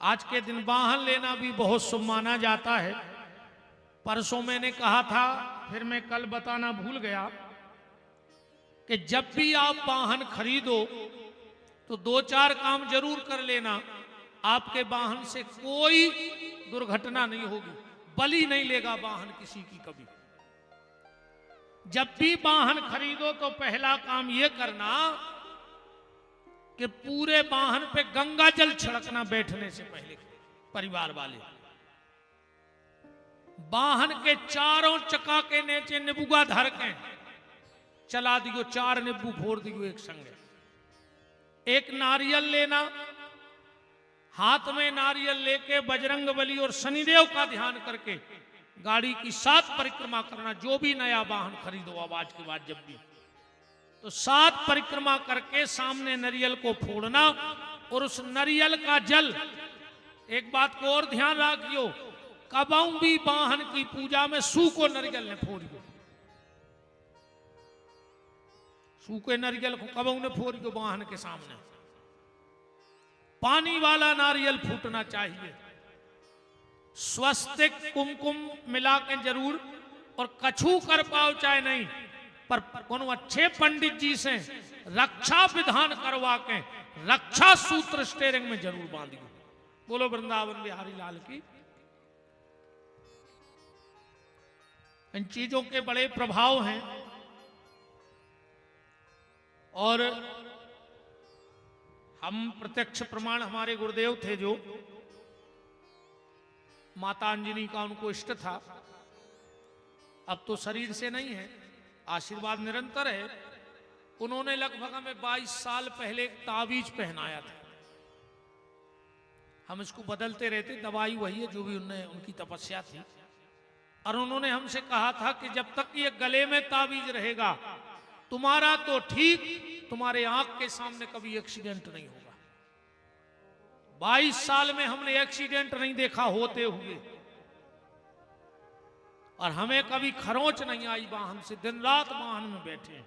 आज के दिन वाहन लेना भी बहुत शुभ माना जाता है। परसों मैंने कहा था, फिर मैं कल बताना भूल गया कि जब भी आप वाहन खरीदो तो दो चार काम जरूर कर लेना। आपके वाहन से कोई दुर्घटना नहीं होगी, बलि नहीं लेगा वाहन किसी की कभी। जब भी वाहन खरीदो तो पहला काम यह करना कि पूरे वाहन पे गंगा जल छिड़कना बैठने से पहले। परिवार वाले वाहन के चारों चक्का के नीचे नींबूगा धर के चला दियो, 4 नींबू फोड़ दियो एक संगे। एक नारियल लेना, हाथ में नारियल लेके बजरंगबली और शनिदेव का ध्यान करके गाड़ी की 7 परिक्रमा करना। जो भी नया वाहन खरीदो अब आज के बाद जब भी, तो 7 परिक्रमा करके सामने नारियल को फोड़ना। और उस नारियल का जल, एक बात को और ध्यान रखियो, कबहू भी वाहन की पूजा में सूखो नारियल ने फोड़ियो, सूखे नारियल को कबहू ने फोड़ियो वाहन के सामने। पानी वाला नारियल फूटना चाहिए। स्वस्तिक कुमकुम मिला के जरूर, और कछू कर पाओ चाहे नहीं, पर कोनो अच्छे पंडित जी से रक्षा विधान करवा के रक्षा सूत्र स्टेरिंग में जरूर बांधिए। बोलो वृंदावन बिहारी लाल की। इन चीजों के बड़े प्रभाव हैं। और हम प्रत्यक्ष प्रमाण, हमारे गुरुदेव थे जो माता अंजनी का उनको इष्ट था, अब तो शरीर से नहीं है, आशीर्वाद निरंतर है। उन्होंने लगभग हमें 22 साल पहले एक ताबीज पहनाया था। हम इसको बदलते रहते, दवाई वही है जो भी उनकी तपस्या थी। और उन्होंने हमसे कहा था कि जब तक ये गले में ताबीज रहेगा तुम्हारा तो ठीक, तुम्हारे आंख के सामने कभी एक्सीडेंट नहीं होगा। 22 साल में हमने एक्सीडेंट नहीं देखा होते हुए, और हमें कभी खरोंच नहीं आई वाहन से। दिन रात वाहन में बैठे,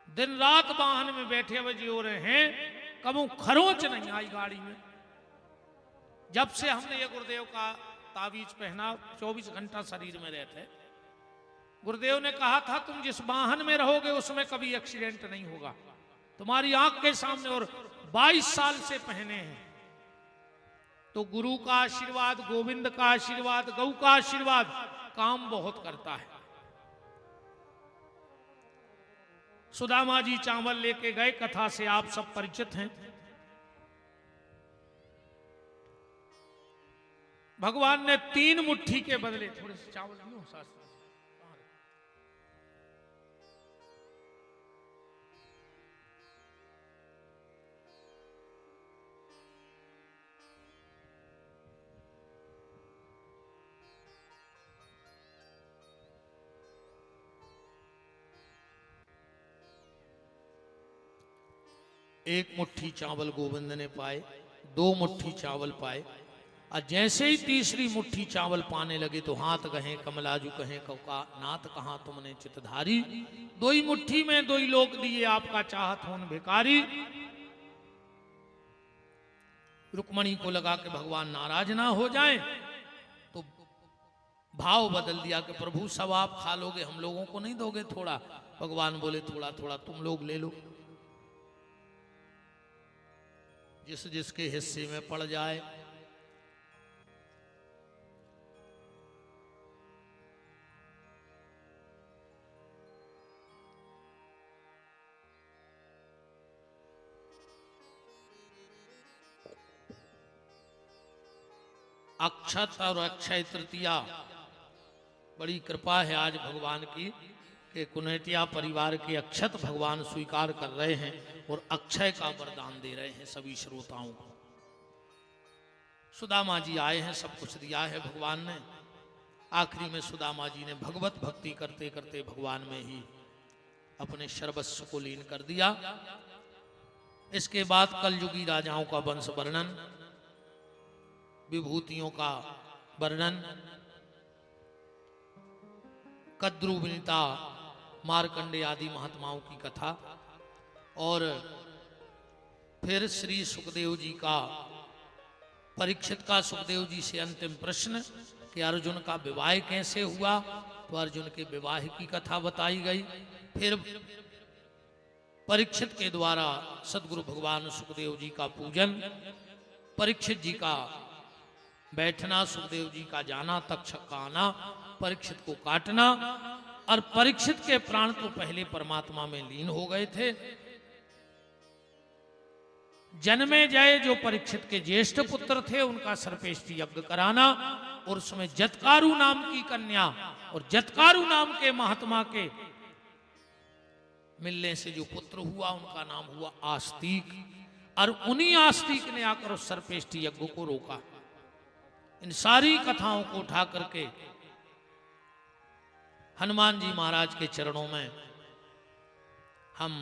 दिन रात वाहन में बैठे हुए जो रहे हैं, कभी खरोंच नहीं आई गाड़ी में। जब से हमने ये गुरुदेव का ताबीज पहना, 24 घंटा शरीर में रहते। गुरुदेव ने कहा था तुम जिस वाहन में रहोगे उसमें कभी एक्सीडेंट नहीं होगा, तुम्हारी आंख के सामने। और 22 साल से पहने हैं। तो गुरु का आशीर्वाद, गोविंद का आशीर्वाद, गौ का आशीर्वाद काम बहुत करता है। सुदामा जी चावल लेके गए, कथा से आप सब परिचित हैं। भगवान ने 3 मुट्ठी के बदले, थोड़े से चावल दियो शास्त्री। एक मुट्ठी चावल गोविंद ने पाए, 2 मुट्ठी चावल पाए। और जैसे ही तीसरी मुट्ठी चावल पाने लगे तो हाथ कहें कमलाजू कहें कौका नाथ कहां तुमने चितधारी। 2 ही मुट्ठी में 2 ही लोग दिए, आपका चाहत होन भिकारी। रुक्मणी को लगा कि भगवान नाराज ना हो जाए, तो भाव बदल दिया कि प्रभु सब आप खा लोगे, हम लोगों को नहीं दोगे थोड़ा? भगवान बोले थोड़ा थोड़ा तुम लोग ले लो, जिस जिसके हिस्से में पड़ जाए। अक्षत और अक्षय तृतीया, बड़ी कृपा है आज भगवान की कि कुनेटिया परिवार के अक्षत भगवान स्वीकार कर रहे हैं और अक्षय का वरदान दे रहे हैं सभी श्रोताओं को। सुदामा जी आए हैं, सब कुछ दिया है भगवान ने। आखिरी में सुदामा जी ने भगवत भक्ति करते करते भगवान में ही अपने सर्वस्व को लीन कर दिया। इसके बाद कलयुगी राजाओं का वंश वर्णन, विभूतियों का वर्णन, कद्रु विनीता मार्कंडे आदि महात्माओं की कथा, और फिर श्री सुखदेव जी का परीक्षित का सुखदेव जी से अंतिम प्रश्न कि अर्जुन का विवाह कैसे हुआ, तो अर्जुन के विवाह की कथा बताई गई। फिर परीक्षित के द्वारा सदगुरु भगवान सुखदेव जी का पूजन, परीक्षित जी का बैठना, सुखदेव जी का जाना, तक्षक का आना, परीक्षित को काटना, और परीक्षित के प्राण तो पहले परमात्मा में लीन हो गए थे। जन्मे जय जो परीक्षित के ज्येष्ठ पुत्र थे, उनका सर्पेष्टि यज्ञ कराना, और उसमें जतकारु नाम की कन्या और जतकारु नाम के महात्मा के मिलने से जो पुत्र हुआ उनका नाम हुआ आस्तिक, और उन्हीं आस्तिक ने आकर उस सर्पेष्टि यज्ञ को रोका। इन सारी कथाओं को उठा करके हनुमान जी महाराज के चरणों में हम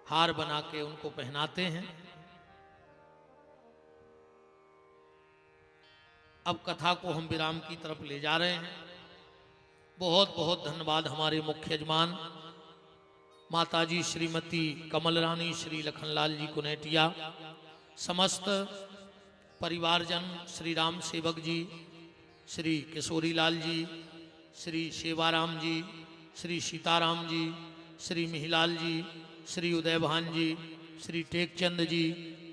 हार बना के उनको पहनाते हैं। अब कथा को हम विराम की तरफ ले जा रहे हैं। बहुत बहुत धन्यवाद हमारे मुख्य यजमान माताजी श्रीमती कमल रानी श्री लखनलाल जी कुनेटिया, समस्त परिवारजन, श्री राम सेवक जी, श्री किशोरी लाल जी, श्री सेवाराम जी, श्री सीताराम जी, श्री मिहिलाल जी, श्री उदय भान जी, श्री टेकचंद जी,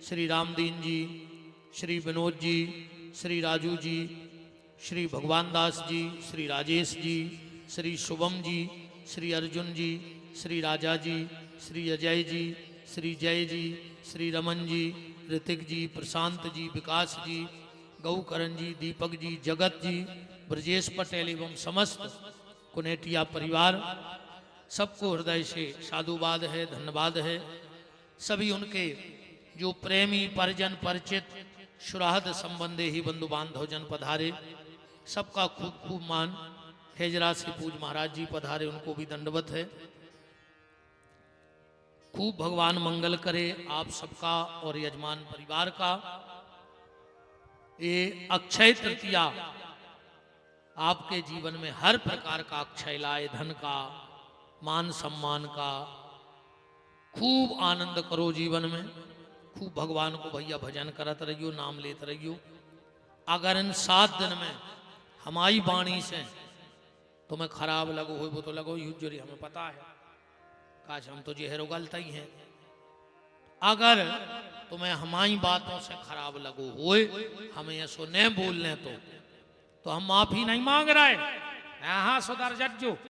श्री रामदीन जी, श्री विनोद जी, श्री राजू जी, श्री भगवान दास जी, श्री राजेश जी, श्री शुभम जी, श्री अर्जुन जी, श्री राजा जी, श्री अजय जी, श्री जय जी, श्री रमन जी, ऋतिक जी, प्रशांत जी, विकास जी, गौकरण जी, दीपक जी, जगत जी, ब्रजेश पटेल एवं समस्त कुनेटिया परिवार, सबको हृदय से साधुवाद है, धन्यवाद है। सभी उनके जो प्रेमी परिजन परिचित सुराहद संबंधे ही बंधु बांधव जन पधारे, सबका खूब खूब मान। खेजरा से पूज महाराज जी पधारे, उनको भी दंडवत है। खूब भगवान मंगल करे आप सबका और यजमान परिवार का। ये अक्षय तृतीया आपके जीवन में हर प्रकार का अक्षय लाए, धन का, मान सम्मान का। खूब आनंद करो जीवन में, खूब भगवान को भैया भजन करत रहियो, नाम लेते रहियो। अगर इन 7 दिन में हमारी वाणी से तुम्हें खराब लगो हो, वो तो लगो यूजरी हमें पता है, काश हम तो जेहरो गलता ही हैं। अगर तुम्हें हमारी बातों से खराब लगो होए, हमें ऐसो न बोलने तो हम माफी नहीं मांग रहे, हाँ सुधर जज्जो।